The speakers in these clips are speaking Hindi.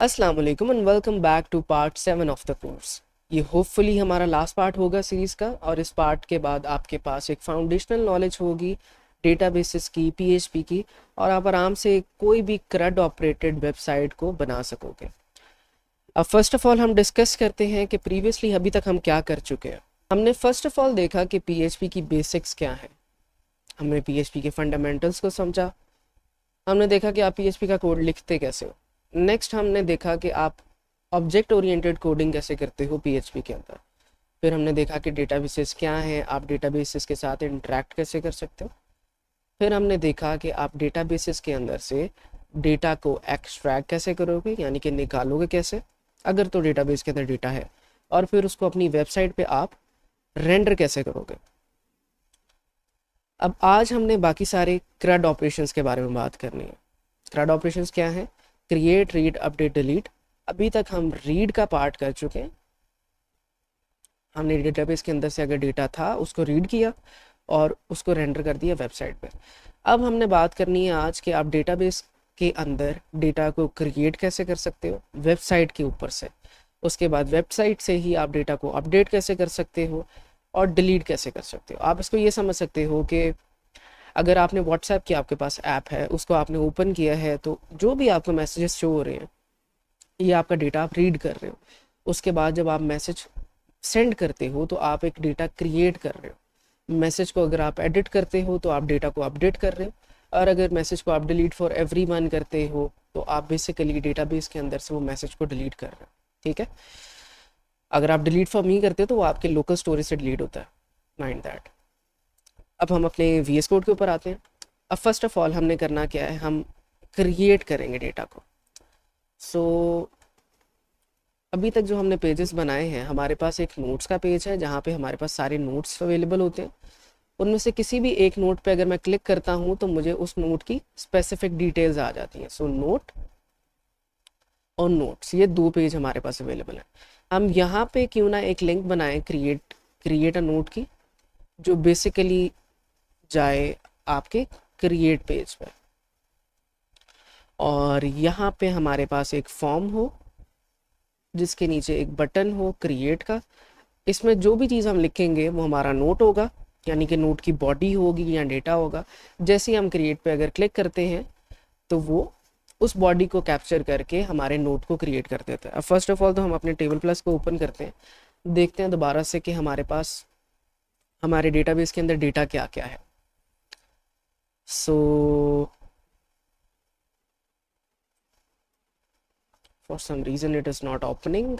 अस्सलाम वालेकुम and welcome back to part 7 of the course. ये होपफुली हमारा लास्ट पार्ट होगा सीरीज़ का, और इस पार्ट के बाद आपके पास एक फाउंडेशनल नॉलेज होगी डेटाबेसेस की, पीएचपी की, और आप आराम से कोई भी CRUD ऑपरेटेड वेबसाइट को बना सकोगे। अब फर्स्ट ऑफ ऑल हम डिस्कस करते हैं कि प्रीवियसली अभी तक हम क्या कर चुके हैं। हमने फर्स्ट ऑफ ऑल देखा कि पीएचपी की बेसिक्स क्या हैं, हमने पीएचपी के फंडामेंटल्स को समझा, हमने देखा कि आप पीएचपी का कोड लिखते कैसे हो। नेक्स्ट हमने देखा कि आप ऑब्जेक्ट ओरिएंटेड कोडिंग कैसे करते हो पीएचपी के अंदर। फिर हमने देखा कि डेटाबेसेस क्या हैं, आप डेटाबेसेस के साथ इंटरेक्ट कैसे कर सकते हो। फिर हमने देखा कि आप डेटाबेसेस के अंदर से डेटा को एक्सट्रैक्ट कैसे करोगे, यानी कि निकालोगे कैसे अगर तो डेटाबेस के अंदर डेटा है, और फिर उसको अपनी वेबसाइट पे आप रेंडर कैसे करोगे। अब आज हमने बाकी सारे CRUD ऑपरेशंस के बारे में बात करनी है। CRUD ऑपरेशंस क्या है? Create, read, update, delete. अभी तक हम रीड का पार्ट कर चुके हैं। हमने डेटाबेस के अंदर से अगर डेटा था उसको रीड किया और उसको रेंडर कर दिया वेबसाइट पे। अब हमने बात करनी है आज कि आप डेटाबेस के अंदर डेटा को क्रिएट कैसे कर सकते हो वेबसाइट के ऊपर से। उसके बाद वेबसाइट से ही आप डेटा को अपडेट कैसे कर सकते हो और डिलीट कैसे कर सकते हो। आप इसको ये समझ सकते हो कि अगर आपने व्हाट्सएप की, आपके पास ऐप है, उसको आपने ओपन किया है, तो जो भी आपको मैसेजेस शो हो रहे हैं ये आपका डेटा आप रीड कर रहे हो। उसके बाद जब आप मैसेज सेंड करते हो तो आप एक डेटा क्रिएट कर रहे हो। मैसेज को अगर आप एडिट करते हो तो आप डेटा को अपडेट कर रहे हो, और अगर मैसेज को आप डिलीट फॉर एवरीवन करते हो तो आप बेसिकली डेटाबेस के अंदर से वो मैसेज को डिलीट कर रहे हो। ठीक है, अगर आप डिलीट फॉर मी करते हो तो वो आपके लोकल स्टोरेज से डिलीट होता है, माइंड दैट। अब हम अपने VS कोड के ऊपर आते हैं। अब फर्स्ट ऑफ ऑल हमने करना क्या है, हम क्रिएट करेंगे डेटा को। अभी तक जो हमने पेजेस बनाए हैं, हमारे पास एक नोट्स का पेज है जहाँ पे हमारे पास सारे नोट्स अवेलेबल होते हैं। उनमें से किसी भी एक नोट पे अगर मैं क्लिक करता हूँ तो मुझे उस नोट की स्पेसिफिक डिटेल्स आ जाती हैं। नोट और नोट्स, ये दो पेज हमारे पास अवेलेबल है। हम यहाँ पे क्यों ना एक लिंक बनाएं क्रिएट अ नोट की, जो बेसिकली जाए आपके क्रिएट पेज पे, और यहाँ पे हमारे पास एक फॉर्म हो जिसके नीचे एक बटन हो क्रिएट का। इसमें जो भी चीज़ हम लिखेंगे वो हमारा नोट होगा, यानी कि नोट की बॉडी होगी या डेटा होगा। जैसे ही हम क्रिएट पे अगर क्लिक करते हैं तो वो उस बॉडी को कैप्चर करके हमारे नोट को क्रिएट कर देता है। अब फर्स्ट ऑफ ऑल तो हम अपने टेबल प्लस को ओपन करते हैं, देखते हैं दोबारा से कि हमारे पास हमारे डेटाबेस के अंदर डेटा क्या क्या है। For some reason it is not opening.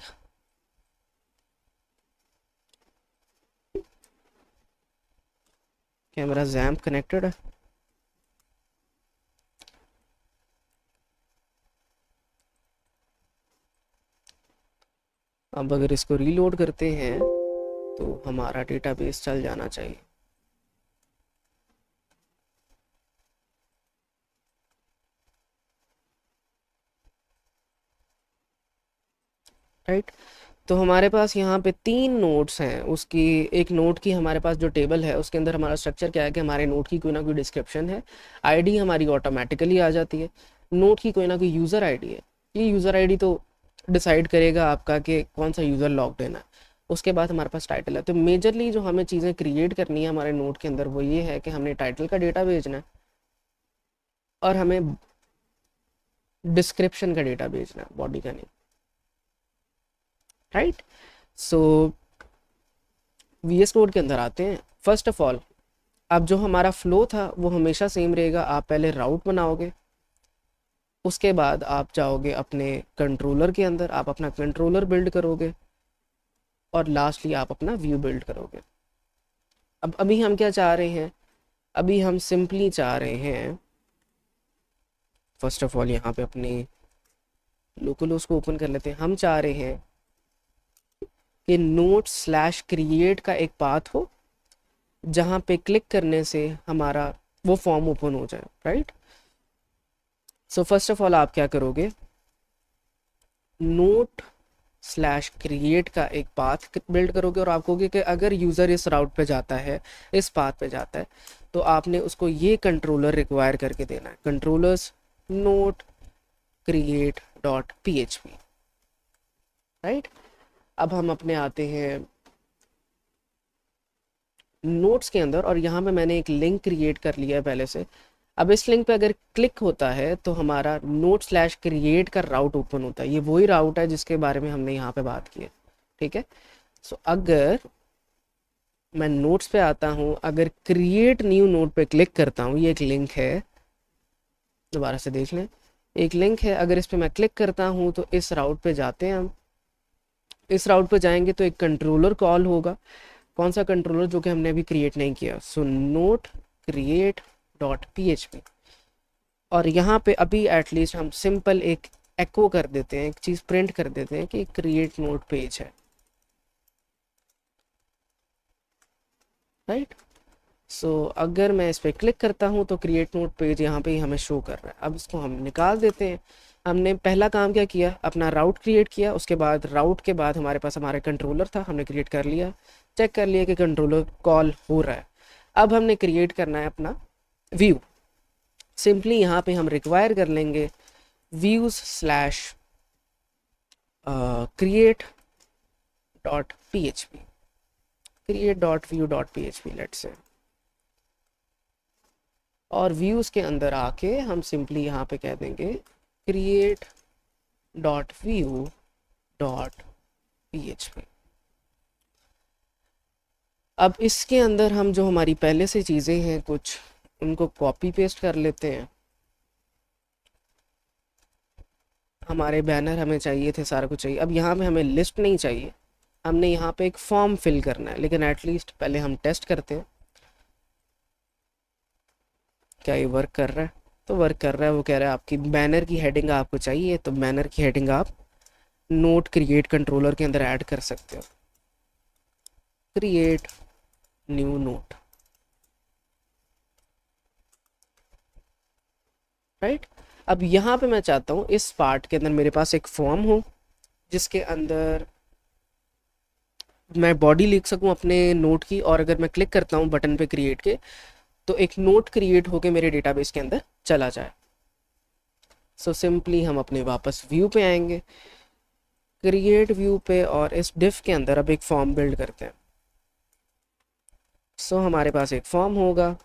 Camera XAMPP connected है। अब अगर इसको रीलोड करते हैं तो हमारा डेटाबेस चल जाना चाहिए। राइट, तो हमारे पास यहाँ पे 3 नोट्स हैं। उसकी एक नोट की हमारे पास जो टेबल है उसके अंदर हमारा स्ट्रक्चर क्या है कि हमारे नोट की कोई ना कोई डिस्क्रिप्शन है, आईडी हमारी ऑटोमेटिकली आ जाती है, नोट की कोई ना कोई यूज़र आईडी है। ये यूज़र आईडी तो डिसाइड करेगा आपका कि कौन सा यूज़र लॉग्ड इन है। उसके बाद हमारे पास टाइटल है। तो मेजरली जो हमें चीज़ें क्रिएट करनी है हमारे नोट के अंदर वो ये है कि हमने टाइटल का डेटा भेजना है और हमें डिस्क्रिप्शन का डेटा भेजना है, बॉडी का नहीं। राइट, VS कोड के अंदर आते हैं। फर्स्ट ऑफ ऑल अब जो हमारा फ्लो था वो हमेशा सेम रहेगा। आप पहले राउट बनाओगे, उसके बाद आप जाओगे अपने कंट्रोलर के अंदर, आप अपना कंट्रोलर बिल्ड करोगे, और लास्टली आप अपना व्यू बिल्ड करोगे। अब अभी हम क्या चाह रहे हैं, अभी हम सिंपली चाह रहे हैं, फर्स्ट ऑफ ऑल यहाँ पे अपने लोकल को ओपन कर लेते हैं। हम चाह रहे हैं कि नोट/क्रिएट का एक पाथ हो जहाँ पे क्लिक करने से हमारा वो फॉर्म ओपन हो जाए। Right, so first of all आप क्या करोगे, नोट/क्रिएट का एक पाथ बिल्ड करोगे, और आप कहोगे कि अगर यूज़र इस राउट पे जाता है, इस पाथ पे जाता है, तो आपने उसको ये कंट्रोलर रिक्वायर करके देना है, controllers note create dot php, right. अब हम अपने आते हैं नोट्स के अंदर, और यहाँ पे मैंने एक लिंक क्रिएट कर लिया है पहले से। अब इस लिंक पे अगर क्लिक होता है तो हमारा नोट स्लैश क्रिएट का राउट ओपन होता है। ये वही राउट है जिसके बारे में हमने यहाँ पे बात की है, ठीक है। सो अगर मैं नोट्स पे आता हूँ, अगर क्रिएट न्यू नोट पे क्लिक करता हूँ, ये एक लिंक है, दोबारा से देख लें, एक लिंक है। अगर इस पे मैं क्लिक करता हूँ तो इस राउट पे जाते हैं हम। इस राउट पे जाएंगे तो एक कंट्रोलर कॉल होगा। कौन सा कंट्रोलर? जो कि हमने अभी क्रिएट नहीं किया। So note create dot php, और यहाँ पे अभी एटलीस्ट हम सिंपल एक एको कर देते हैं, एक चीज़ प्रिंट कर देते हैं कि क्रिएट नोट पेज है, राइट। सो अगर मैं इस पर क्लिक करता हूँ तो क्रिएट नोट पेज यहाँ पे ही हमें शो कर रहा है। अब इसको हम निकाल देते हैं। हमने पहला काम क्या किया? अपना राउट क्रिएट किया, उसके बाद राउट के बाद हमारे पास हमारा कंट्रोलर था, हमने क्रिएट कर लिया, चेक कर लिया कि कंट्रोलर कॉल हो रहा है। अब हमने क्रिएट करना है अपना व्यू। सिंपली यहाँ पे हम रिक्वायर कर लेंगे views slash create dot php, create dot view dot php let's say, और व्यूज के अंदर आके हम सिंपली यहाँ पे कह देंगे create dot view dot php। अब इसके अंदर हम जो हमारी पहले से चीज़ें हैं कुछ, उनको कॉपी पेस्ट कर लेते हैं। हमारे बैनर हमें चाहिए थे, सारा कुछ चाहिए। अब यहाँ पे हमें लिस्ट नहीं चाहिए, हमने यहाँ पे एक फॉर्म फिल करना है। लेकिन एटलीस्ट पहले हम टेस्ट करते हैं क्या ये वर्क कर रहा है। तो वर्क कर रहा है। वो कह रहा है आपकी बैनर की हेडिंग आपको चाहिए, तो बैनर की हेडिंग आप नोट क्रिएट कंट्रोलर के अंदर ऐड कर सकते हो। Create new note, right. अब यहाँ पे मैं चाहता हूँ इस पार्ट के अंदर मेरे पास एक फॉर्म हो जिसके अंदर मैं बॉडी लिख सकूँ अपने नोट की, और अगर मैं क्लिक करता हूँ बटन पे क्रिएट के तो एक नोट क्रिएट होके मेरे डेटाबेस के अंदर चला जाए। सो सिंपली हम अपने वापस व्यू पे आएंगे, क्रिएट व्यू पे, और इस डिफ के अंदर अब एक फॉर्म बिल्ड करते हैं। सो हमारे पास एक फॉर्म होगा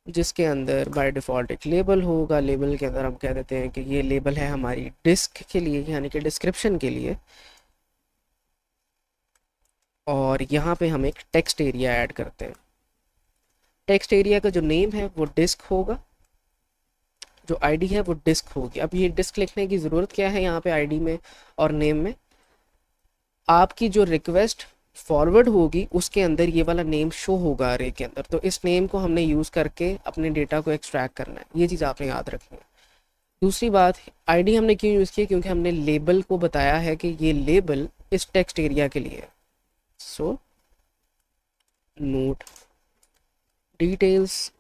जिसके अंदर बाय डिफ़ॉल्ट एक लेबल होगा। लेबल के अंदर हम कह देते हैं कि ये लेबल है हमारी डिस्क के लिए, यानी कि डिस्क्रिप्शन के लिए, और यहाँ पे हम एक टेक्स्ट एरिया ऐड करते हैं। टेक्स्ट एरिया का जो नेम है वो डिस्क होगा, जो आईडी है वो डिस्क होगी। अब ये डिस्क लिखने की ज़रूरत क्या है यहाँ पे आईडी में और नेम में? आपकी जो रिक्वेस्ट फॉरवर्ड होगी उसके अंदर ये वाला नेम शो होगा अरे के अंदर, तो इस नेम को हमने यूज़ करके अपने डेटा को एक्सट्रैक्ट करना है। ये चीज़ आपने याद रखनी है। दूसरी बात, आईडी हमने क्यों यूज़ की? क्योंकि हमने लेबल को बताया है कि ये लेबल इस टेक्स्ट एरिया के लिए है। सो नोट डिटेल्स,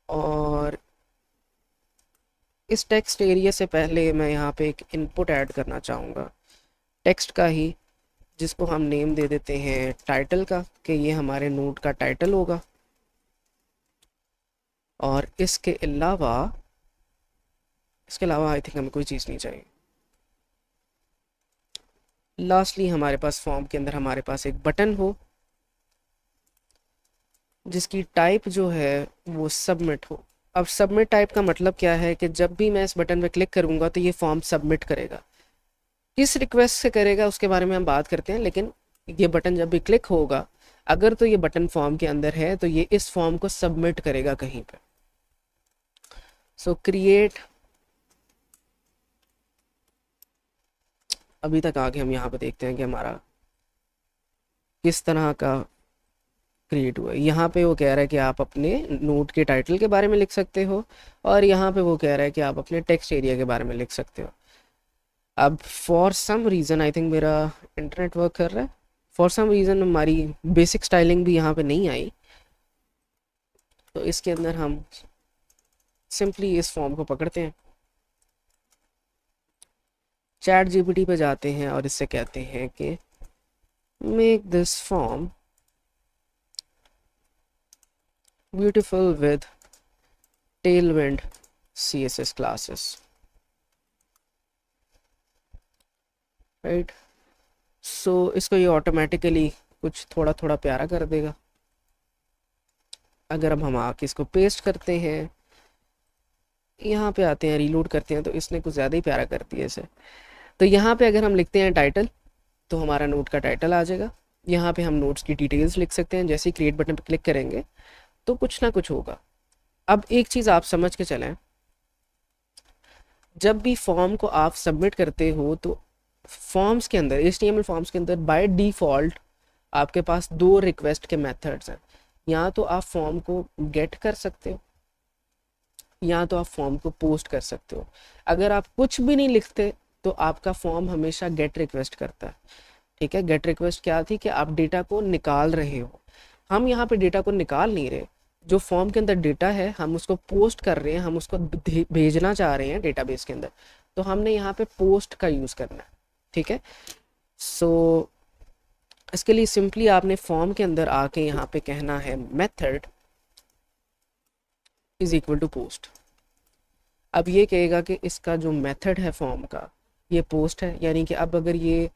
और इस टेक्स्ट एरिया से पहले मैं यहाँ पे एक इनपुट ऐड करना चाहूँगा टेक्स्ट का ही, जिसको हम नेम दे देते हैं टाइटल का, कि ये हमारे नोट का टाइटल होगा। और इसके अलावा आई थिंक हमें कोई चीज़ नहीं चाहिए। लास्टली हमारे पास फॉर्म के अंदर हमारे पास एक बटन हो जिसकी टाइप जो है वो सबमिट हो। अब सबमिट टाइप का मतलब क्या है कि जब भी मैं इस बटन पे क्लिक करूँगा तो ये फॉर्म सबमिट करेगा। किस रिक्वेस्ट से करेगा उसके बारे में हम बात करते हैं, लेकिन ये बटन जब भी क्लिक होगा, अगर तो ये बटन फॉर्म के अंदर है तो ये इस फॉर्म को सबमिट करेगा कहीं पे। सो क्रिएट, अभी तक आगे हम यहाँ पे देखते हैं कि हमारा किस तरह का क्रिएट हुआ है। यहाँ पे वो कह रहा है कि आप अपने नोट के टाइटल के बारे में लिख सकते हो, और यहाँ पे वो कह रहा है कि आप अपने टेक्स्ट एरिया के बारे में लिख सकते हो। अब for some reason, I think मेरा इंटरनेट वर्क कर रहा है, फॉर सम रीज़न हमारी बेसिक स्टाइलिंग भी यहाँ पे नहीं आई, तो इसके अंदर हम सिंपली इस फॉर्म को पकड़ते हैं, चैट जीपीटी पे जाते हैं और इससे कहते हैं कि make this form beautiful with Tailwind CSS classes, right. So इसको ये ऑटोमेटिकली कुछ थोड़ा थोड़ा प्यारा कर देगा। अगर अब हम आके इसको पेस्ट करते हैं, यहाँ पे आते हैं, रीलोड करते हैं, तो इसने कुछ ज़्यादा ही प्यारा कर दिया इसे। तो यहाँ पे अगर हम लिखते हैं टाइटल, तो हमारा नोट का टाइटल आ जाएगा। यहाँ पे हम नोट्स की डिटेल्स लिख सकते हैं। जैसे ही क्रिएट बटन पर क्लिक करेंगे तो कुछ ना कुछ होगा। अब एक चीज़ आप समझ के चलें, जब भी फॉर्म को आप सबमिट करते हो तो फॉर्म्स के अंदर, HTML फॉर्म्स के अंदर बाय डिफ़ॉल्ट आपके पास दो रिक्वेस्ट के मेथड्स हैं। या तो आप फॉर्म को गेट कर सकते हो, या तो आप फॉर्म को पोस्ट कर सकते हो। अगर आप कुछ भी नहीं लिखते तो आपका फॉर्म हमेशा गेट रिक्वेस्ट करता है। ठीक है, गेट रिक्वेस्ट क्या थी कि आप डेटा को निकाल रहे हो। हम यहाँ पे डेटा को निकाल नहीं रहे, जो फॉर्म के अंदर डेटा है हम उसको पोस्ट कर रहे हैं, हम उसको भेजना चाह रहे हैं डेटाबेस के अंदर, तो हमने यहाँ पे पोस्ट का यूज़ करना है। ठीक है, सो इसके लिए सिंपली आपने फॉर्म के अंदर आके यहाँ पे कहना है method is equal to post. अब ये कहेगा कि इसका जो मेथड है फॉर्म का, ये पोस्ट है, यानी कि अब अगर ये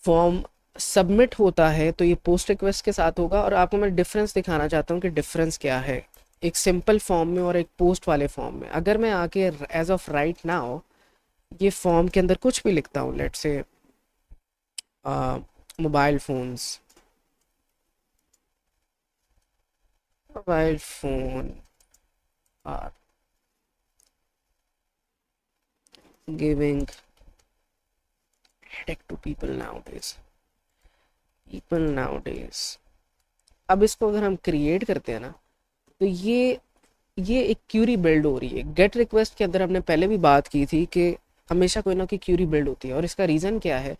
फॉर्म सबमिट होता है तो ये पोस्ट रिक्वेस्ट के साथ होगा। और आपको मैं डिफरेंस दिखाना चाहता हूँ कि डिफरेंस क्या है एक सिंपल फॉर्म में और एक पोस्ट वाले फॉर्म में। अगर मैं आके एज ऑफ राइट नाउ ये फॉर्म के अंदर कुछ भी लिखता हूँ, let's say mobile phone are giving headache to people nowadays। अब इसको अगर हम क्रिएट करते हैं ना, तो ये एक क्यूरी बिल्ड हो रही है। गेट रिक्वेस्ट के अंदर हमने पहले भी बात की थी कि हमेशा कोई ना कोई क्यूरी बिल्ड होती है, और इसका रीज़न क्या है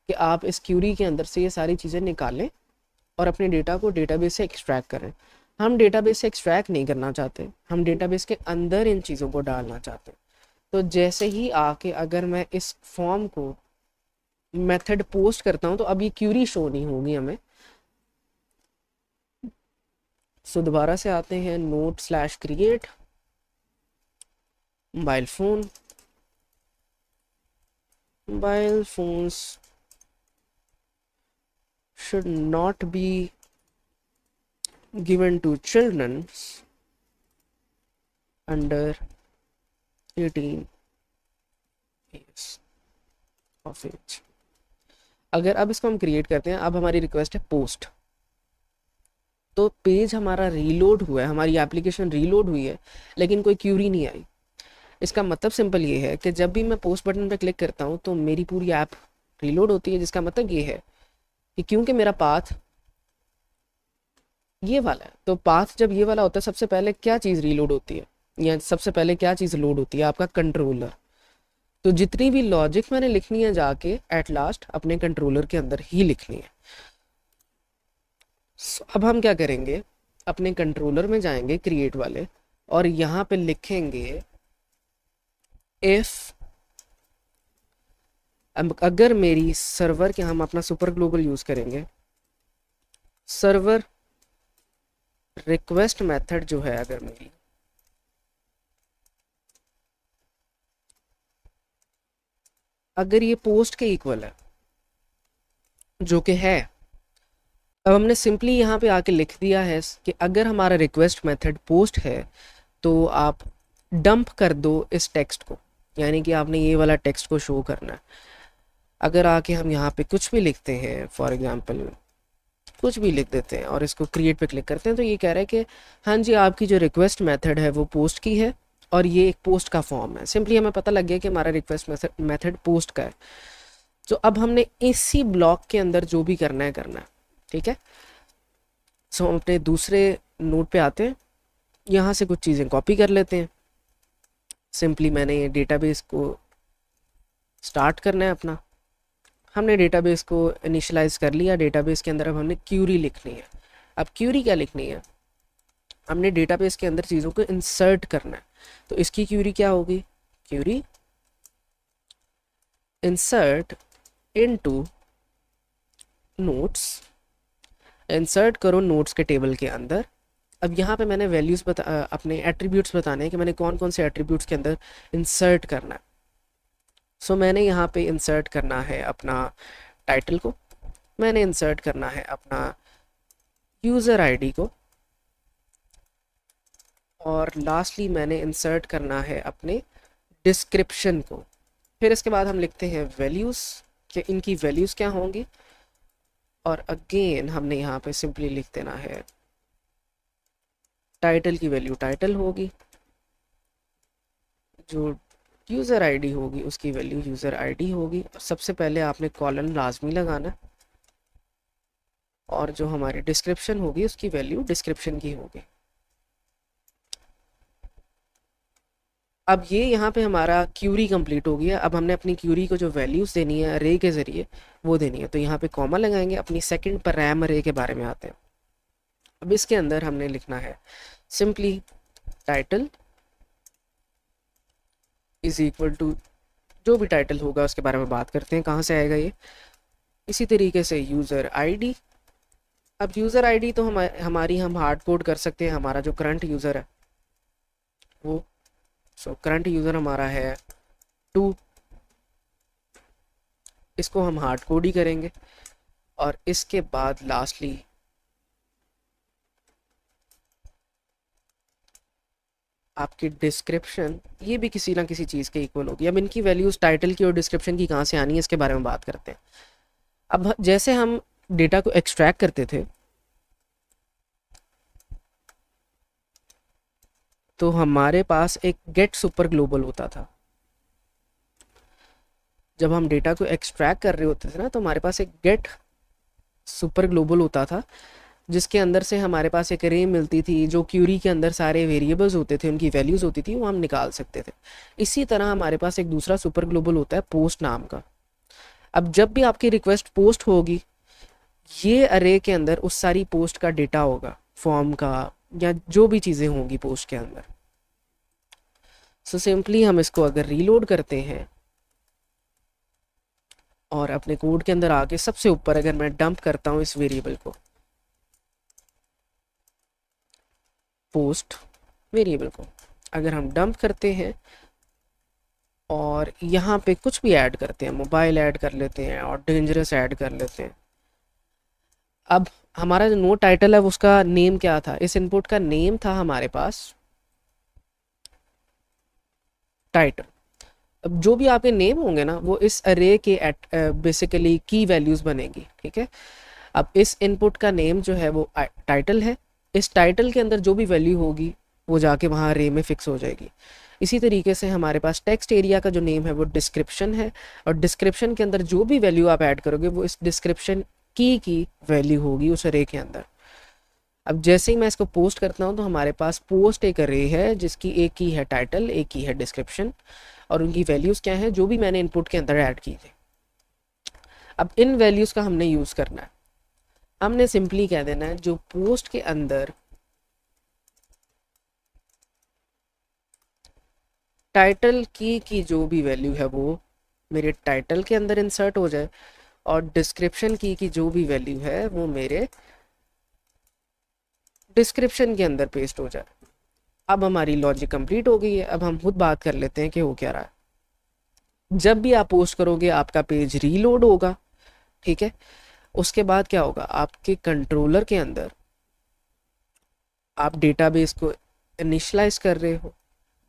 कि आप इस क्यूरी के अंदर से ये सारी चीज़ें निकालें और अपने डेटा को डेटाबेस से एक्सट्रैक्ट करें। हम डेटाबेस से एक्सट्रैक्ट नहीं करना चाहते, हम डेटाबेस के अंदर इन चीज़ों को डालना चाहते हैं। तो जैसे ही आके अगर मैं इस फॉर्म को मेथड पोस्ट करता हूँ तो अब ये क्यूरी शो नहीं होगी हमें। सो दोबारा से आते हैं, note slash create mobile phones should not be given to children under 18 years of age। अगर अब इसको हम क्रिएट करते हैं, अब हमारी रिक्वेस्ट है पोस्ट, तो पेज हमारा रीलोड हुआ है, हमारी एप्लीकेशन रीलोड हुई है, लेकिन कोई क्यूरी नहीं आई। इसका मतलब सिंपल ये है कि जब भी मैं पोस्ट बटन पर क्लिक करता हूँ तो मेरी पूरी ऐप रीलोड होती है, जिसका मतलब ये है कि क्योंकि मेरा पाथ ये वाला है, तो पाथ जब ये वाला होता है सबसे पहले क्या चीज़ रीलोड होती है, या सबसे पहले क्या चीज़ लोड होती है, आपका कंट्रोलर। तो जितनी भी लॉजिक मैंने लिखनी है जाके एट लास्ट अपने कंट्रोलर के अंदर ही लिखनी है। अब हम क्या करेंगे, अपने कंट्रोलर में जाएंगे क्रिएट वाले, और यहाँ पे लिखेंगे इफ, अगर मेरी सर्वर के, हम अपना सुपर ग्लोबल यूज करेंगे, सर्वर रिक्वेस्ट मेथड जो है अगर मेरी अगर ये पोस्ट के इक्वल है, जो कि है, अब हमने सिंपली यहाँ पे आके लिख दिया है कि अगर हमारा रिक्वेस्ट मेथड पोस्ट है तो आप डंप कर दो इस टेक्स्ट को, यानी कि आपने ये वाला टेक्स्ट को शो करना है। अगर आके हम यहाँ पे कुछ भी लिखते हैं, फॉर एग्जांपल कुछ भी लिख देते हैं और इसको क्रिएट पे क्लिक करते हैं, तो ये कह रहा है कि हाँ जी आपकी जो रिक्वेस्ट मेथड है वो पोस्ट की है और ये एक पोस्ट का फॉर्म है। सिंपली हमें पता लग गया कि हमारा रिक्वेस्ट मेथड पोस्ट का है। तो अब हमने इसी ब्लॉक के अंदर जो भी करना है। ठीक है, सो हम अपने दूसरे नोट पे आते हैं, यहाँ से कुछ चीज़ें कॉपी कर लेते हैं। सिंपली मैंने ये डेटाबेस को स्टार्ट करना है अपना, हमने डेटाबेस को इनिशियलाइज कर लिया। डेटाबेस के अंदर अब हमने क्यूरी लिखनी है। अब क्यूरी क्या लिखनी है, हमने डेटाबेस के अंदर चीज़ों को इंसर्ट करना है। तो इसकी क्यूरी क्या होगी, query insert into notes, insert करो नोट्स के टेबल के अंदर अब यहाँ पे मैंने वैल्यूज़ अपने एट्रीब्यूट्स बताने हैं कि मैंने कौन कौन से एट्रीब्यूट्स के अंदर इंसर्ट करना है। सो मैंने यहाँ पे इंसर्ट करना है अपना टाइटल को, मैंने इंसर्ट करना है अपना यूज़र आईडी को, और लास्टली मैंने इंसर्ट करना है अपने डिस्क्रिप्शन को। फिर इसके बाद हम लिखते हैं वैल्यूज़, कि इनकी वैल्यूज़ क्या होंगी, और अगेन हमने यहाँ पे सिंपली लिख देना है टाइटल की वैल्यू टाइटल होगी, जो यूज़र आईडी होगी उसकी वैल्यू यूज़र आईडी होगी, और सबसे पहले आपने कॉलन लाजमी लगाना, और जो हमारी डिस्क्रिप्शन होगी उसकी वैल्यू डिस्क्रिप्शन की होगी। अब ये यहाँ पे हमारा क्यूरी कंप्लीट हो गया। अब हमने अपनी क्यूरी को जो वैल्यूज़ देनी है अरे के ज़रिए वो देनी है, तो यहाँ पे कॉमा लगाएंगे। अपनी सेकंड पैराम अरे के बारे में आते हैं। अब इसके अंदर हमने लिखना है simply title is equal to, जो भी टाइटल होगा उसके बारे में बात करते हैं, कहाँ से आएगा ये। इसी तरीके से यूज़र आईडी। अब यूज़र आईडी तो हमारी हम हार्ड कोड कर सकते हैं, हमारा जो करंट यूज़र है वो, सो करंट यूज़र हमारा है 2, इसको हम हार्ड कोड ही करेंगे। और इसके बाद लास्टली आपकी डिस्क्रिप्शन, ये भी किसी ना किसी चीज़ के इक्वल होगी। अब इनकी वैल्यूज़ टाइटल की और डिस्क्रिप्शन की कहाँ से आनी है इसके बारे में बात करते हैं। अब जैसे हम डेटा को एक्सट्रैक्ट करते थे तो हमारे पास एक गेट सुपर ग्लोबल होता था। जब हम डेटा को एक्सट्रैक्ट कर रहे होते थे ना तो हमारे पास एक गेट सुपर ग्लोबल होता था, जिसके अंदर से हमारे पास एक अरे मिलती थी, जो क्यूरी के अंदर सारे वेरिएबल्स होते थे, उनकी वैल्यूज़ होती थी, वो हम निकाल सकते थे। इसी तरह हमारे पास एक दूसरा सुपर ग्लोबल होता है पोस्ट नाम का। अब जब भी आपकी रिक्वेस्ट पोस्ट होगी, ये अरे के अंदर उस सारी पोस्ट का डेटा होगा, फॉर्म का या जो भी चीज़ें होंगी पोस्ट के अंदर। सो सिंपली हम इसको अगर रीलोड करते हैं और अपने कोड के अंदर आके सबसे ऊपर अगर मैं डंप करता हूँ इस वेरिएबल को, पोस्ट वेरिएबल को अगर हम डंप करते हैं और यहाँ पे कुछ भी ऐड करते हैं, मोबाइल ऐड कर लेते हैं और डेंजरस ऐड कर लेते हैं। अब हमारा जो नोट टाइटल है उसका नेम क्या था, इस इनपुट का नेम था हमारे पास टाइटल। अब जो भी आपके नेम होंगे ना वो इस अरे के बेसिकली की वैल्यूज़ बनेगी, ठीक है। अब इस इनपुट का नेम जो है वो टाइटल है, इस टाइटल के अंदर जो भी वैल्यू होगी वो जाके वहाँ अरे में फिक्स हो जाएगी। इसी तरीके से हमारे पास टेक्स्ट एरिया का जो नेम है वो डिस्क्रिप्शन है, और डिस्क्रिप्शन के अंदर जो भी वैल्यू आप ऐड करोगे वो इस डिस्क्रिप्शन की वैल्यू होगी उस अरे के अंदर। अब जैसे ही मैं इसको पोस्ट करता हूँ तो हमारे पास पोस्ट एक अरे है जिसकी एक की है टाइटल, एक की है डिस्क्रिप्शन, और उनकी वैल्यूज़ क्या है जो भी मैंने इनपुट के अंदर ऐड की थी। अब इन वैल्यूज़ का हमने यूज़ करना है। हमने सिंपली कह देना है जो पोस्ट के अंदर टाइटल की जो भी वैल्यू है वो मेरे टाइटल के अंदर इंसर्ट हो जाए, और डिस्क्रिप्शन की जो भी वैल्यू है वो मेरे डिस्क्रिप्शन के अंदर पेस्ट हो जाए। अब हमारी लॉजिक कंप्लीट हो गई है। अब हम खुद बात कर लेते हैं कि हो क्या रहा है। जब भी आप पोस्ट करोगे आपका पेज रीलोड होगा, ठीक है। उसके बाद क्या होगा, आपके कंट्रोलर के अंदर आप डेटाबेस को इनिशलाइज कर रहे हो,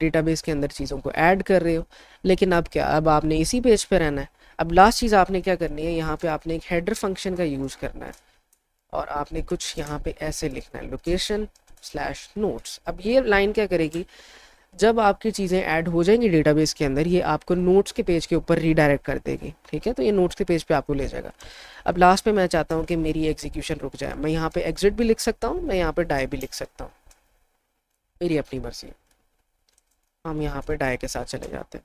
डेटाबेस के अंदर चीज़ों को ऐड कर रहे हो, लेकिन अब क्या, अब आपने इसी पेज पे रहना है। अब लास्ट चीज़ आपने क्या करनी है, यहाँ पे आपने एक हेडर फंक्शन का यूज़ करना है, और आपने कुछ यहाँ पे ऐसे लिखना है लोकेशन/नोट्स। अब ये लाइन क्या करेगी, जब आपकी चीज़ें ऐड हो जाएंगी डेटाबेस के अंदर ये आपको नोट्स के पेज के ऊपर रीडायरेक्ट कर देगी, ठीक है। तो ये नोट्स के पेज पे आपको ले जाएगा। अब लास्ट में मैं चाहता हूँ कि मेरी एग्जीक्यूशन रुक जाए, मैं यहाँ पे एग्जिट भी लिख सकता हूँ, मैं यहाँ पे डाई भी लिख सकता हूँ, मेरी अपनी मर्जी है। हम यहाँ पे डाई के साथ चले जाते हैं।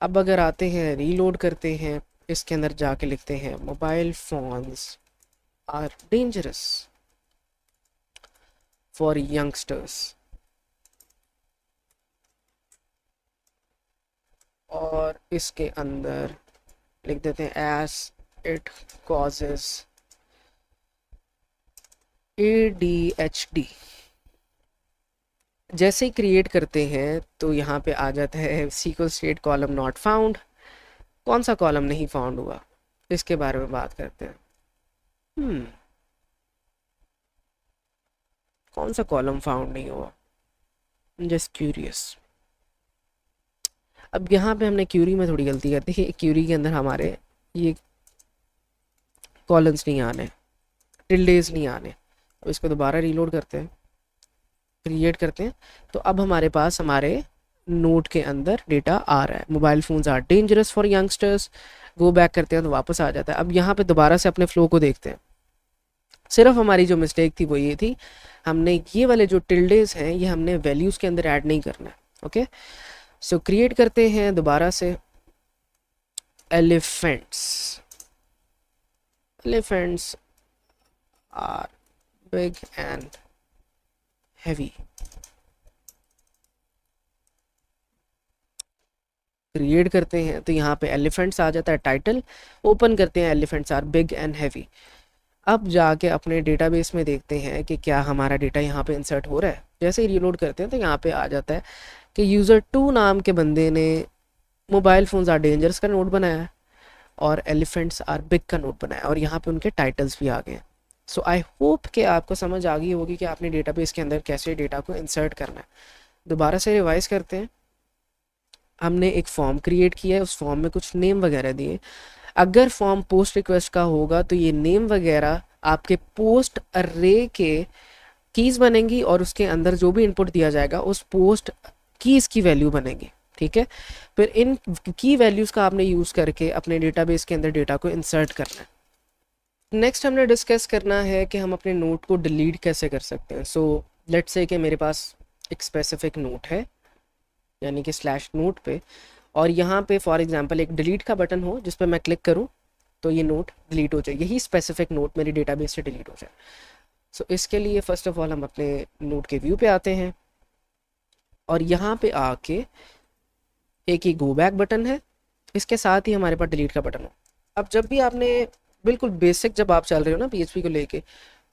अब अगर आते हैं रीलोड करते हैं, इसके अंदर जाके लिखते हैं mobile phones are dangerous for youngsters, और इसके अंदर लिख देते हैं एज इट कॉजेज ADHD जैसे ही क्रिएट करते हैं तो यहाँ पे आ जाता है SQL state column not found. कौन सा कॉलम नहीं फाउंड हुआ, इसके बारे में बात करते हैं। कौन सा कॉलम फाउंड नहीं हुआ, जस्ट क्यूरियस। अब यहाँ पे हमने क्यूरी में थोड़ी गलती कर दी है। क्यूरी के अंदर हमारे ये कॉलम्स नहीं आने, टिल्डेज नहीं आने। अब इसको दोबारा रीलोड करते हैं, क्रिएट करते हैं, तो अब हमारे पास हमारे नोट के अंदर डेटा आ रहा है। Mobile phones are dangerous for youngsters. Go back करते हैं तो वापस आ जाता है। अब यहाँ पे दोबारा से अपने फ्लो को देखते हैं। सिर्फ हमारी जो मिस्टेक थी वो ये थी, हमने ये वाले जो टिल्डेज हैं ये हमने वैल्यूज़ के अंदर ऐड नहीं करना है। ओके, सो क्रिएट करते हैं दोबारा से elephants. Elephants are big and heavy. Create करते हैं तो यहाँ पे एलिफेंट्स आ जाता है टाइटल। ओपन करते हैं, elephants are big and heavy. अब जाके अपने डेटाबेस में देखते हैं कि क्या हमारा डेटा यहाँ पे इंसर्ट हो रहा है। जैसे ही रीलोड करते हैं तो यहाँ पे आ जाता है कि यूज़र 2 नाम के बंदे ने मोबाइल फोन्स आर डेंजरस का नोट बनाया है और एलिफेंट्स आर बिग का नोट बनाया है, और यहाँ पे उनके टाइटल्स भी आ गए। सो आई होप कि आपको समझ आ गई होगी कि आपने डेटाबेस के अंदर कैसे डेटा को इंसर्ट करना है। दोबारा से रिवाइज करते हैं। हमने एक फॉर्म क्रिएट किया है, उस फॉर्म में कुछ नेम वगैरह दिए। अगर फॉर्म पोस्ट रिक्वेस्ट का होगा तो ये नेम वगैरह आपके पोस्ट अर्रे के कीज़ बनेंगी और उसके अंदर जो भी इनपुट दिया जाएगा उस पोस्ट कीज़ की वैल्यू बनेगी। ठीक है, फिर इन की वैल्यूज़ का आपने यूज़ करके अपने डेटाबेस के अंदर डेटा को इंसर्ट करना है। नेक्स्ट हमने डिस्कस करना है कि हम अपने नोट को डिलीट कैसे कर सकते हैं। सो लेट्स से कि मेरे पास एक स्पेसिफिक नोट है, यानी कि स्लैश नोट पे, और यहाँ पे फॉर एग्जांपल एक डिलीट का बटन हो जिस पर मैं क्लिक करूँ तो ये नोट डिलीट हो जाए, यही स्पेसिफिक नोट मेरी डेटाबेस से डिलीट हो जाए। सो इसके लिए फ़र्स्ट ऑफ ऑल हम अपने नोट के व्यू पे आते हैं और यहाँ पे आके एक ही गो बैक बटन है, इसके साथ ही हमारे पास डिलीट का बटन हो। अब जब भी आपने बिल्कुल बेसिक जब आप चल रहे हो ना PHP को लेके,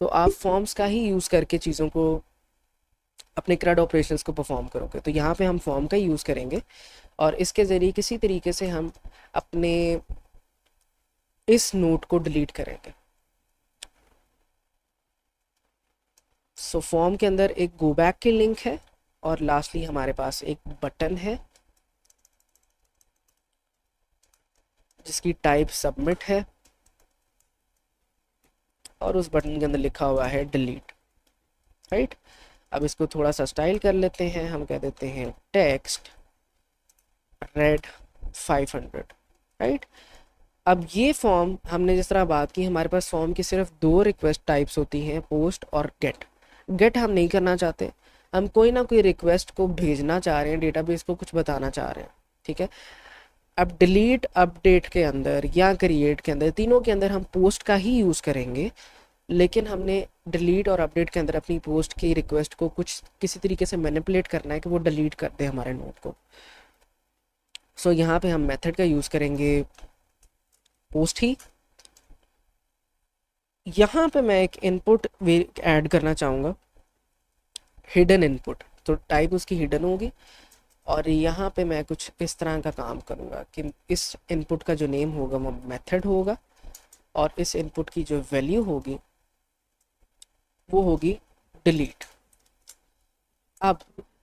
तो आप फॉर्म्स का ही यूज़ करके चीज़ों को, अपने CRUD ऑपरेशंस को परफॉर्म करोगे। तो यहाँ पे हम फॉर्म का यूज़ करेंगे और इसके ज़रिए किसी तरीके से हम अपने इस नोट को डिलीट करेंगे। सो फॉर्म के अंदर एक गो बैक की लिंक है और लास्टली हमारे पास एक बटन है जिसकी टाइप सबमिट है और उस बटन के अंदर लिखा हुआ है डिलीट। राइट, अब इसको थोड़ा सा स्टाइल कर लेते हैं, हम कह देते हैं टेक्स्ट रेड 500। राइट, अब ये फॉर्म हमने जिस तरह बात की, हमारे पास फॉर्म की सिर्फ 2 रिक्वेस्ट टाइप्स होती हैं, पोस्ट और गेट। गेट हम नहीं करना चाहते, हम कोई ना कोई रिक्वेस्ट को भेजना चाह रहे हैं, डेटाबेस को कुछ बताना चाह रहे हैं। ठीक है, अब डिलीट अपडेट के अंदर या क्रिएट के अंदर, तीनों के अंदर हम पोस्ट का ही यूज़ करेंगे, लेकिन हमने डिलीट और अपडेट के अंदर अपनी पोस्ट की रिक्वेस्ट को कुछ किसी तरीके से मैनिपुलेट करना है कि वो डिलीट कर दे हमारे नोट को। सो यहाँ पे हम मेथड का यूज़ करेंगे पोस्ट ही। यहाँ पे मैं एक इनपुट ऐड करना चाहूँगा, हिडन इनपुट, तो टाइप उसकी हिडन होगी और यहाँ पे मैं कुछ इस तरह का काम करूँगा कि इस इनपुट का जो नेम होगा वो मेथड होगा और इस इनपुट की जो वैल्यू होगी वो होगी डिलीट। अब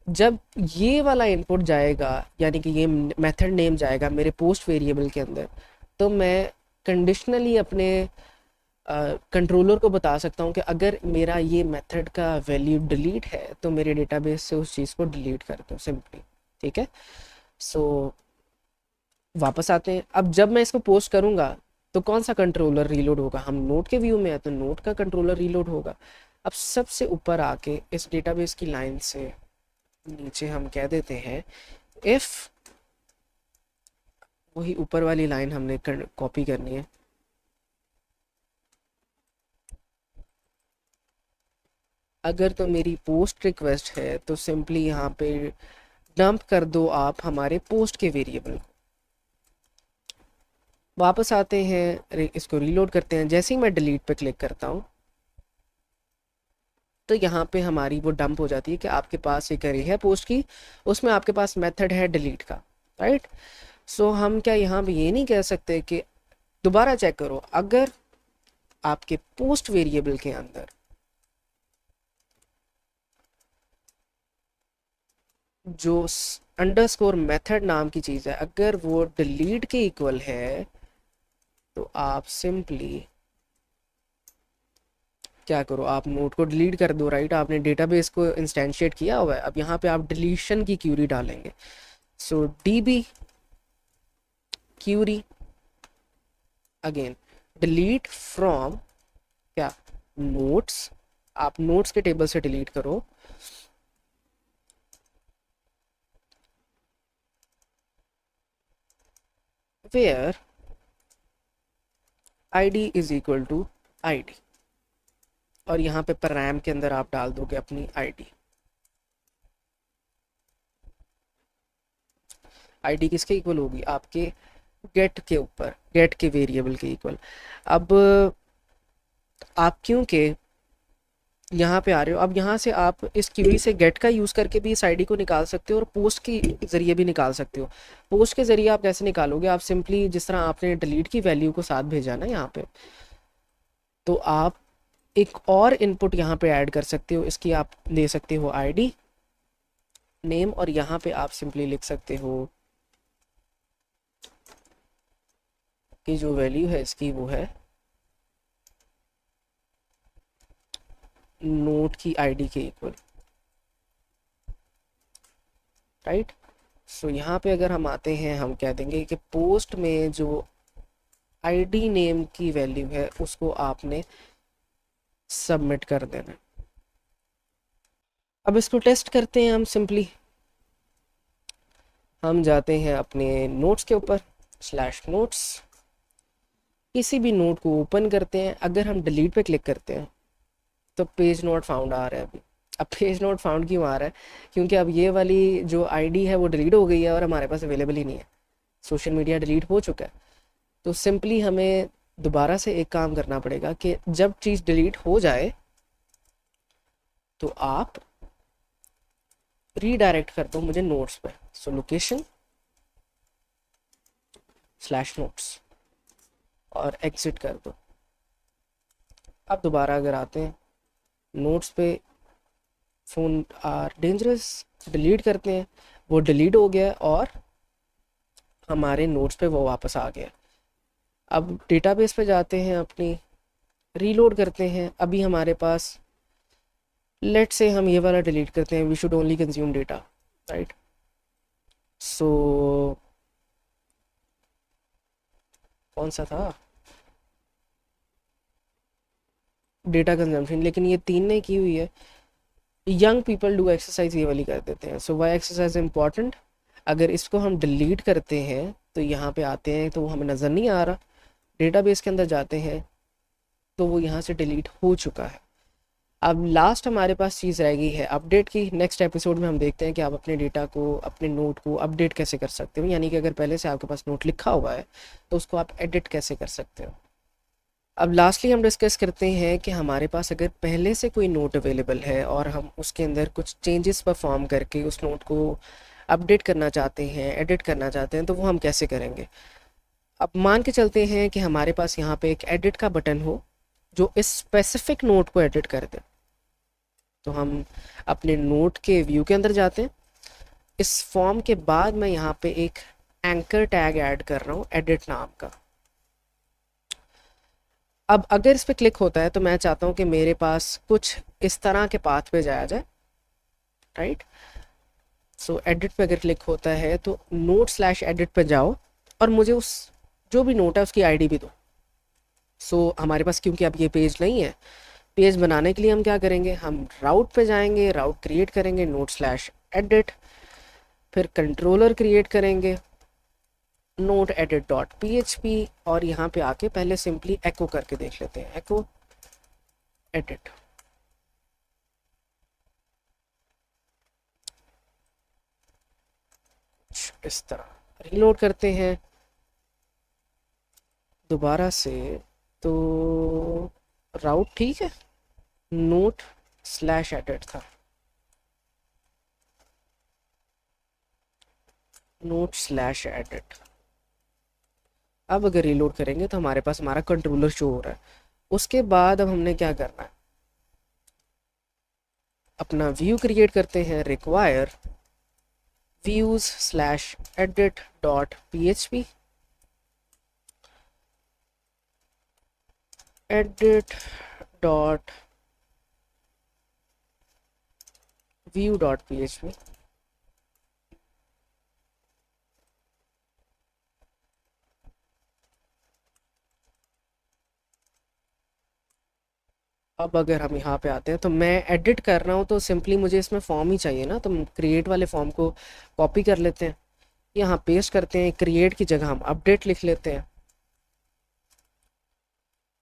जब ये वाला इनपुट जाएगा, यानी कि ये मेथड नेम जाएगा मेरे पोस्ट वेरिएबल के अंदर, तो मैं कंडीशनली अपने कंट्रोलर को बता सकता हूँ कि अगर मेरा ये मेथड का वैल्यू डिलीट है तो मेरे डेटाबेस से उस चीज़ को डिलीट कर दो सिंपली। ठीक है, सो वापस आते हैं। अब जब मैं इसको पोस्ट करूँगा तो कौन सा कंट्रोलर रीलोड होगा, हम नोट के व्यू में है तो नोट का कंट्रोलर रीलोड होगा। अब सबसे ऊपर आके इस डेटाबेस की लाइन से नीचे हम कह देते हैं इफ़, वही ऊपर वाली लाइन हमने कॉपी करनी है, अगर तो मेरी पोस्ट रिक्वेस्ट है तो सिंपली यहाँ पे डंप कर दो आप हमारे पोस्ट के वेरिएबल को। वापस आते हैं, इसको रीलोड करते हैं। जैसे ही मैं डिलीट पे क्लिक करता हूँ तो यहाँ पे हमारी वो डंप हो जाती है कि आपके पास एक अरे है पोस्ट की, उसमें आपके पास मेथड है डिलीट का, राइट। सो हम क्या यहाँ पे ये नहीं कह सकते कि दोबारा चेक करो, अगर आपके पोस्ट वेरिएबल के अंदर जो अंडरस्कोर मेथड नाम की चीज़ है अगर वो डिलीट के इक्वल है, तो आप सिंपली क्या करो, आप नोड को डिलीट कर दो, राइट। आपने डेटाबेस को इंस्टेंशिएट किया हुआ है, अब यहाँ पे आप डिलीशन की क्यूरी डालेंगे। So DB query again delete from क्या, नोट्स। आप नोट्स के टेबल से डिलीट करो, where id is equal to id, और यहाँ पे पैराम के अंदर आप डाल दोगे अपनी id। id किसके इक्वल होगी, आपके गेट के ऊपर, गेट के वेरिएबल के इक्वल। अब आप क्योंकि यहाँ पे आ रहे हो, अब यहाँ से आप इस क्यूरी से गेट का यूज़ करके भी इस आईडी को निकाल सकते हो और पोस्ट के ज़रिए भी निकाल सकते हो। पोस्ट के ज़रिए आप कैसे निकालोगे, आप सिंपली जिस तरह आपने डिलीट की वैल्यू को साथ भेजा ना यहाँ पे, तो आप एक और इनपुट यहाँ पे ऐड कर सकते हो, इसकी आप दे सकते हो आईडी नेम, और यहाँ पे आप सिंपली लिख सकते हो कि जो वैल्यू है इसकी वो है नोट की आईडी के इक्वल, राइट। सो यहाँ पे अगर हम आते हैं, हम कह देंगे कि पोस्ट में जो आईडी नेम की वैल्यू है उसको आपने सबमिट कर देना। अब इसको टेस्ट करते हैं हम सिंपली, हम जाते हैं अपने नोट्स के ऊपर, स्लैश नोट्स, किसी भी नोट को ओपन करते हैं। अगर हम डिलीट पे क्लिक करते हैं तो पेज नोट फाउंड आ रहा है अभी। अब पेज नोट फाउंड क्यों आ रहा है, क्योंकि अब ये वाली जो आईडी है वो डिलीट हो गई है और हमारे पास अवेलेबल ही नहीं है, सोशल मीडिया डिलीट हो चुका है। तो सिंपली हमें दोबारा से एक काम करना पड़ेगा कि जब चीज़ डिलीट हो जाए तो आप रीडायरेक्ट कर दो मुझे नोट्स पे। सो लोकेशन स्लैश नोट्स और एग्जिट कर दो। अब दोबारा अगर आते हैं नोट्स पे, फ़ोन आर डेंजरस, डिलीट करते हैं, वो डिलीट हो गया और हमारे नोट्स पे वो वापस आ गया। अब डेटाबेस पे जाते हैं, अपनी रीलोड करते हैं। अभी हमारे पास लेट से हम ये वाला डिलीट करते हैं, we should only consume data, right. So कौन सा था, डेटा कंजम्पशन, लेकिन ये 3 ने की हुई है। यंग पीपल डू एक्सरसाइज ये वाली कर देते हैं। सो वाई एक्सरसाइज इम्पॉर्टेंट, अगर इसको हम डिलीट करते हैं तो यहाँ पे आते हैं तो वो हमें नज़र नहीं आ रहा, डेटाबेस के अंदर जाते हैं तो वो यहाँ से डिलीट हो चुका है। अब लास्ट हमारे पास चीज़ रह गई है अपडेट की। नेक्स्ट एपिसोड में हम देखते हैं कि आप अपने डेटा को, अपने नोट को अपडेट कैसे कर सकते हो, यानी कि अगर पहले से आपके पास नोट लिखा हुआ है तो उसको आप एडिट कैसे कर सकते हो। अब लास्टली हम डिस्कस करते हैं कि हमारे पास अगर पहले से कोई नोट अवेलेबल है और हम उसके अंदर कुछ चेंजेस परफॉर्म करके उस नोट को अपडेट करना चाहते हैं, एडिट करना चाहते हैं, तो वो हम कैसे करेंगे। अब मान के चलते हैं कि हमारे पास यहाँ पे एक एडिट का बटन हो जो इस स्पेसिफिक नोट को एडिट कर दे। तो हम अपने नोट के व्यू के अंदर जाते हैं, इस फॉर्म के बाद मैं यहाँ पे एक एंकर टैग ऐड कर रहा हूँ एडिट नाम का। अब अगर इस पर क्लिक होता है तो मैं चाहता हूँ कि मेरे पास कुछ इस तरह के पाथ पे जाया जाए, राइट। सो एडिट पे अगर क्लिक होता है तो नोट स्लैश एडिट पे जाओ और मुझे उस जो भी नोट है उसकी आईडी भी दो। सो हमारे पास क्योंकि अब ये पेज नहीं है, पेज बनाने के लिए हम क्या करेंगे, हम राउट पे जाएंगे, राउट क्रिएट करेंगे नोट स्लैश एडिट, फिर कंट्रोलर क्रिएट करेंगे नोट एडिट डॉट php, और यहाँ पे आके पहले सिंपली एको करके देख लेते हैं, एको एडिट। इस तरह रीलोड करते हैं दोबारा से, तो राउट ठीक है, नोट स्लैश एडिट था, नोट स्लैश एडिट। अब अगर रीलोड करेंगे तो हमारे पास हमारा कंट्रोलर शो हो रहा है। उसके बाद अब हमने क्या करना है, अपना व्यू क्रिएट करते हैं, require views slash edit dot php, edit dot view dot php। अब अगर हम यहाँ पे आते हैं तो मैं एडिट कर रहा हूँ तो सिंपली मुझे इसमें फॉर्म ही चाहिए ना, तो हम क्रिएट वाले फॉर्म को कॉपी कर लेते हैं, यहाँ पेस्ट करते हैं, क्रिएट की जगह हम अपडेट लिख लेते हैं,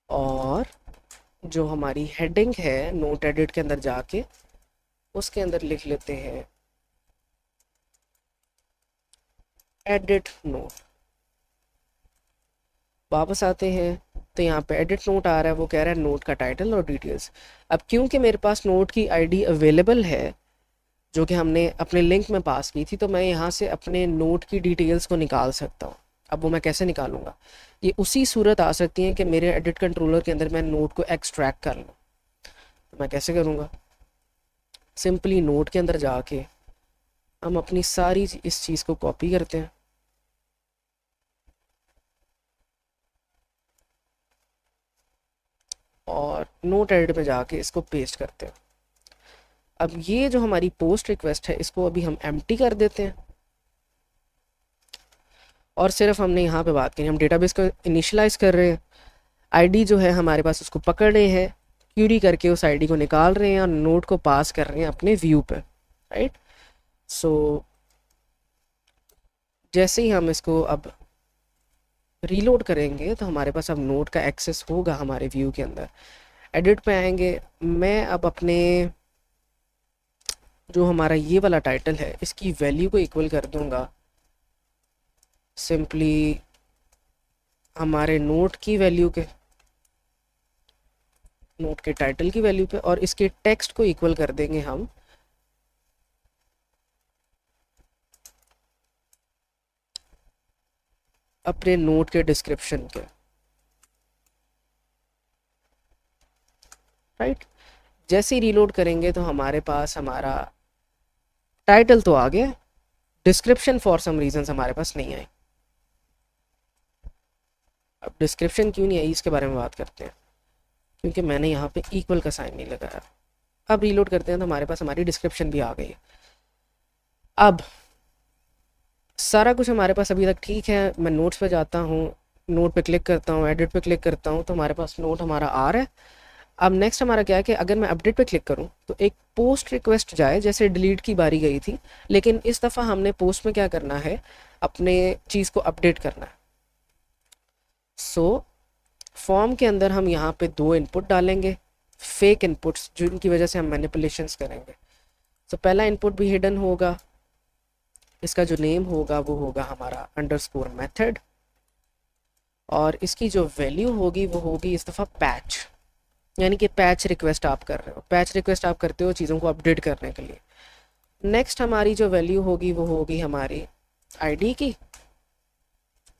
और जो हमारी हेडिंग है नोट एडिट के अंदर जाके उसके अंदर लिख लेते हैं एडिट नोट। वापस आते हैं तो यहाँ पे एडिट नोट आ रहा है, वो कह रहा है नोट का टाइटल और डिटेल्स। अब क्योंकि मेरे पास नोट की आईडी अवेलेबल है जो कि हमने अपने लिंक में पास की थी, तो मैं यहाँ से अपने नोट की डिटेल्स को निकाल सकता हूँ। अब वो मैं कैसे निकालूंगा, ये उसी सूरत आ सकती है कि मेरे एडिट कंट्रोलर के अंदर मैं नोट को एक्सट्रैक्ट कर लूँ। तो मैं कैसे करूँगा, सिंपली नोट के अंदर जाके हम अपनी सारी इस चीज़ को कॉपी करते हैं, और नोट एडिट में जाके इसको पेस्ट करते हैं। अब ये जो हमारी पोस्ट रिक्वेस्ट है इसको अभी हम एम्प्टी कर देते हैं, और सिर्फ हमने यहाँ पे बात करी, हम डेटाबेस को इनिशियलाइज कर रहे हैं, आईडी जो है हमारे पास उसको पकड़ रहे हैं, क्यूरी करके उस आईडी को निकाल रहे हैं और नोट को पास कर रहे हैं अपने व्यू पे, राइट। सो जैसे ही हम इसको अब रीलोड करेंगे तो हमारे पास अब नोट का एक्सेस होगा हमारे व्यू के अंदर। एडिट पे आएंगे, मैं अब अपने जो हमारा ये वाला टाइटल है इसकी वैल्यू को इक्वल कर दूंगा सिंपली हमारे नोट की वैल्यू के, नोट के टाइटल की वैल्यू पे, और इसके टेक्स्ट को इक्वल कर देंगे हम अपने नोट के डिस्क्रिप्शन के, राइट। जैसे ही रीलोड करेंगे तो हमारे पास हमारा टाइटल तो आ गया, डिस्क्रिप्शन फॉर सम रीजन हमारे पास नहीं आई। अब डिस्क्रिप्शन क्यों नहीं आई इसके बारे में बात करते हैं, क्योंकि मैंने यहाँ पे इक्वल का साइन नहीं लगाया। अब रीलोड करते हैं तो हमारे पास हमारी डिस्क्रिप्शन भी आ गई है। अब सारा कुछ हमारे पास अभी तक ठीक है। मैं नोट्स पे जाता हूँ, नोट पे क्लिक करता हूँ, एडिट पे क्लिक करता हूँ, तो हमारे पास नोट हमारा आ रहा है। अब नेक्स्ट हमारा क्या है कि अगर मैं अपडेट पे क्लिक करूँ तो एक पोस्ट रिक्वेस्ट जाए, जैसे डिलीट की बारी गई थी, लेकिन इस दफ़ा हमने पोस्ट में क्या करना है, अपने चीज़ को अपडेट करना है। सो फॉर्म के अंदर हम यहाँ पे दो इनपुट डालेंगे, फेक इनपुट्स, जिनकी वजह से हम मैनिपुलेशंस करेंगे। तो पहला इनपुट भी हिडन होगा, इसका जो नेम होगा वो होगा हमारा अंडरस्कोर मेथड, और इसकी जो वैल्यू होगी वो होगी इस दफ़ा पैच, यानी कि पैच रिक्वेस्ट आप कर रहे हो, पैच रिक्वेस्ट आप करते हो चीज़ों को अपडेट करने के लिए। नेक्स्ट हमारी जो वैल्यू होगी वो होगी हमारी आईडी की,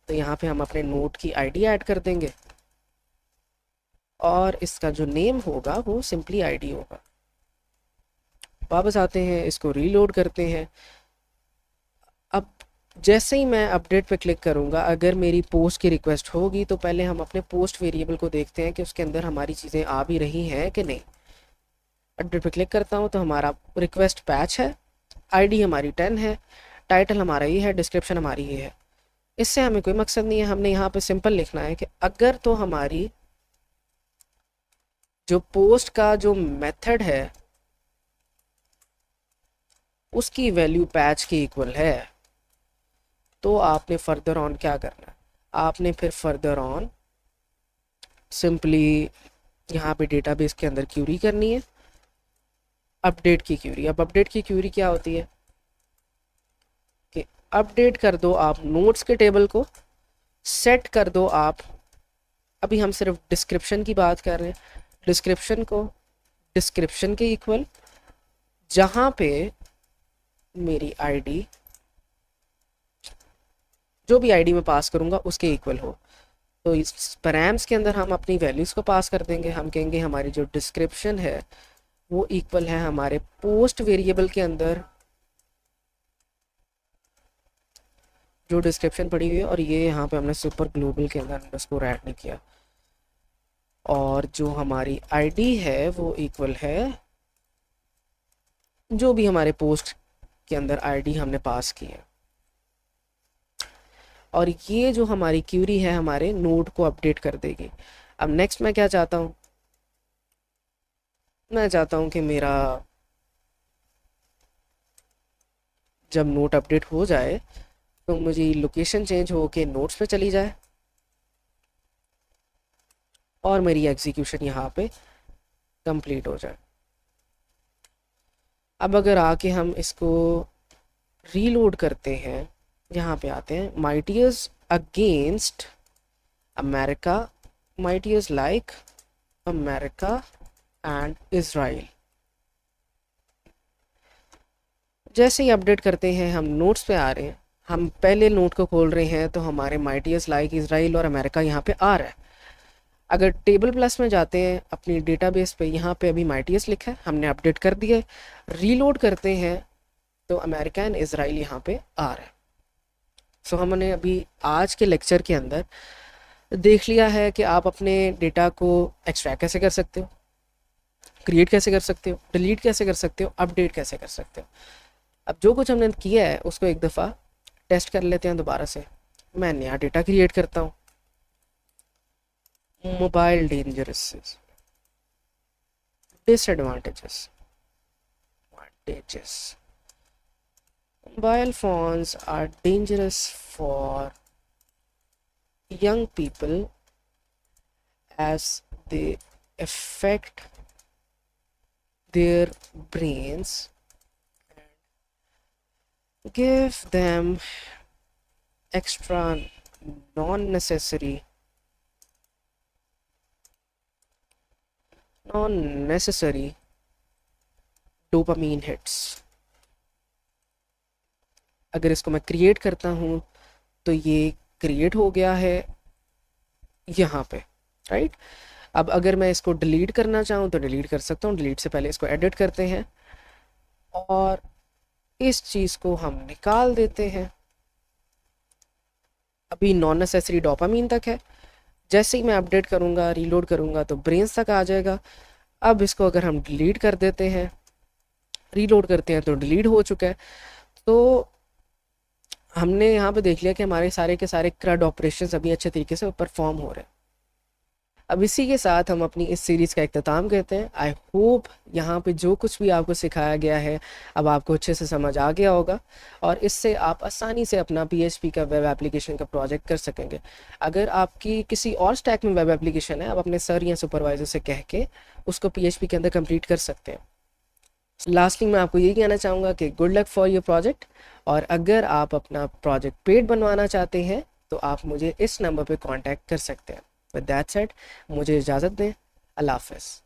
तो यहाँ पे हम अपने नोट की आईडी ऐड कर देंगे, और इसका जो नेम होगा वो सिंपली आईडी होगा। वापस आते हैं, इसको रीलोड करते हैं। अब जैसे ही मैं अपडेट पे क्लिक करूँगा, अगर मेरी पोस्ट की रिक्वेस्ट होगी तो पहले हम अपने पोस्ट वेरिएबल को देखते हैं कि उसके अंदर हमारी चीज़ें आ भी रही हैं कि नहीं। अपडेट पे क्लिक करता हूँ तो हमारा रिक्वेस्ट पैच है, आईडी हमारी 10 है, टाइटल हमारा ये है, डिस्क्रिप्शन हमारी ये है। इससे हमें कोई मकसद नहीं है, हमने यहाँ पे सिंपल लिखना है कि अगर तो हमारी जो पोस्ट का जो मेथड है उसकी वैल्यू पैच के इक्वल है, तो आपने फर्दर ऑन क्या करना है, आपने फिर फर्दर ऑन सिंपली यहाँ पे डेटाबेस के अंदर क्यूरी करनी है, अपडेट की क्यूरी। अब अपडेट की क्यूरी क्या होती है कि अपडेट कर दो आप नोट्स के टेबल को, सेट कर दो आप, अभी हम सिर्फ डिस्क्रिप्शन की बात कर रहे हैं, डिस्क्रिप्शन को डिस्क्रिप्शन के इक्वल, जहाँ पे मेरी आईडी, जो भी आईडी मैं पास करूँगा उसके इक्वल हो। तो इस पैराम्स के अंदर हम अपनी वैल्यूज़ को पास कर देंगे। हम कहेंगे हमारी जो डिस्क्रिप्शन है वो इक्वल है हमारे पोस्ट वेरिएबल के अंदर जो डिस्क्रिप्शन पड़ी हुई है, और ये यहाँ पे हमने सुपर ग्लोबल के अंदर अंडरस्कोर ऐड नहीं किया। और जो हमारी आईडी है वो इक्वल है जो भी हमारे पोस्ट के अंदर आईडी हमने पास की है। और ये जो हमारी क्यूरी है हमारे नोड को अपडेट कर देगी। अब नेक्स्ट मैं क्या चाहता हूँ, मैं चाहता हूँ कि मेरा जब नोट अपडेट हो जाए तो मुझे लोकेशन चेंज हो के नोट्स पे चली जाए और मेरी एग्जीक्यूशन यहाँ पे कंप्लीट हो जाए। अब अगर आके हम इसको रीलोड करते हैं, यहाँ पे आते हैं, माइटियर्स अगेंस्ट अमेरिका, माइटियर्स लाइक अमेरिका एंड इज़राइल। जैसे ही अपडेट करते हैं हम नोट्स पे आ रहे हैं, हम पहले नोट को खोल रहे हैं तो हमारे माइटियर्स लाइक इज़राइल और अमेरिका यहाँ पे आ रहा है। अगर टेबल प्लस में जाते हैं अपनी डेटाबेस पे, यहाँ पे अभी माइटियर्स लिखा है, हमने अपडेट कर दिया है। रीलोड करते हैं तो अमेरिका एंड इज़राइल यहाँ पे आ रहा है। सो हमने अभी आज के लेक्चर के अंदर देख लिया है कि आप अपने डेटा को एक्सट्रैक्ट कैसे कर सकते हो, क्रिएट कैसे कर सकते हो, डिलीट कैसे कर सकते हो, अपडेट कैसे कर सकते हो। अब जो कुछ हमने किया है उसको एक दफ़ा टेस्ट कर लेते हैं दोबारा से। मैं नया डेटा क्रिएट करता हूँ। Mobile dangerous, disadvantages, advantages. Mobile phones are dangerous for young people as they affect their brains and give them extra non-necessary dopamine hits। अगर इसको मैं क्रिएट करता हूँ तो ये क्रिएट हो गया है यहाँ पे, राइट। अब अगर मैं इसको डिलीट करना चाहूँ तो डिलीट कर सकता हूँ। डिलीट से पहले इसको एडिट करते हैं और इस चीज़ को हम निकाल देते हैं। अभी नॉन नेसेसरी डोपामीन तक है। जैसे ही मैं अपडेट करूँगा, रीलोड करूँगा तो ब्रेन्स तक आ जाएगा। अब इसको अगर हम डिलीट कर देते हैं, रीलोड करते हैं तो डिलीट हो चुका है। तो हमने यहाँ पे देख लिया कि हमारे सारे के सारे CRUD ऑपरेशंस अभी अच्छे तरीके से परफॉर्म हो रहे हैं। अब इसी के साथ हम अपनी इस सीरीज़ का इख्तिताम करते हैं। आई होप यहाँ पे जो कुछ भी आपको सिखाया गया है अब आपको अच्छे से समझ आ गया होगा और इससे आप आसानी से अपना PHP का वेब एप्लीकेशन का प्रोजेक्ट कर सकेंगे। अगर आपकी किसी और स्टैक में वेब एप्लीकेशन है, आप अपने सर या सुपरवाइज़र से कह के उसको PHP के अंदर कंप्लीट कर सकते हैं। लास्टली मैं आपको यही कहना चाहूँगा कि good luck for your project. और अगर आप अपना प्रोजेक्ट पेड बनवाना चाहते हैं तो आप मुझे इस नंबर पे कांटेक्ट कर सकते हैं। विद दैट सेड, मुझे इजाज़त दें। अल्लाह हाफ़िज़।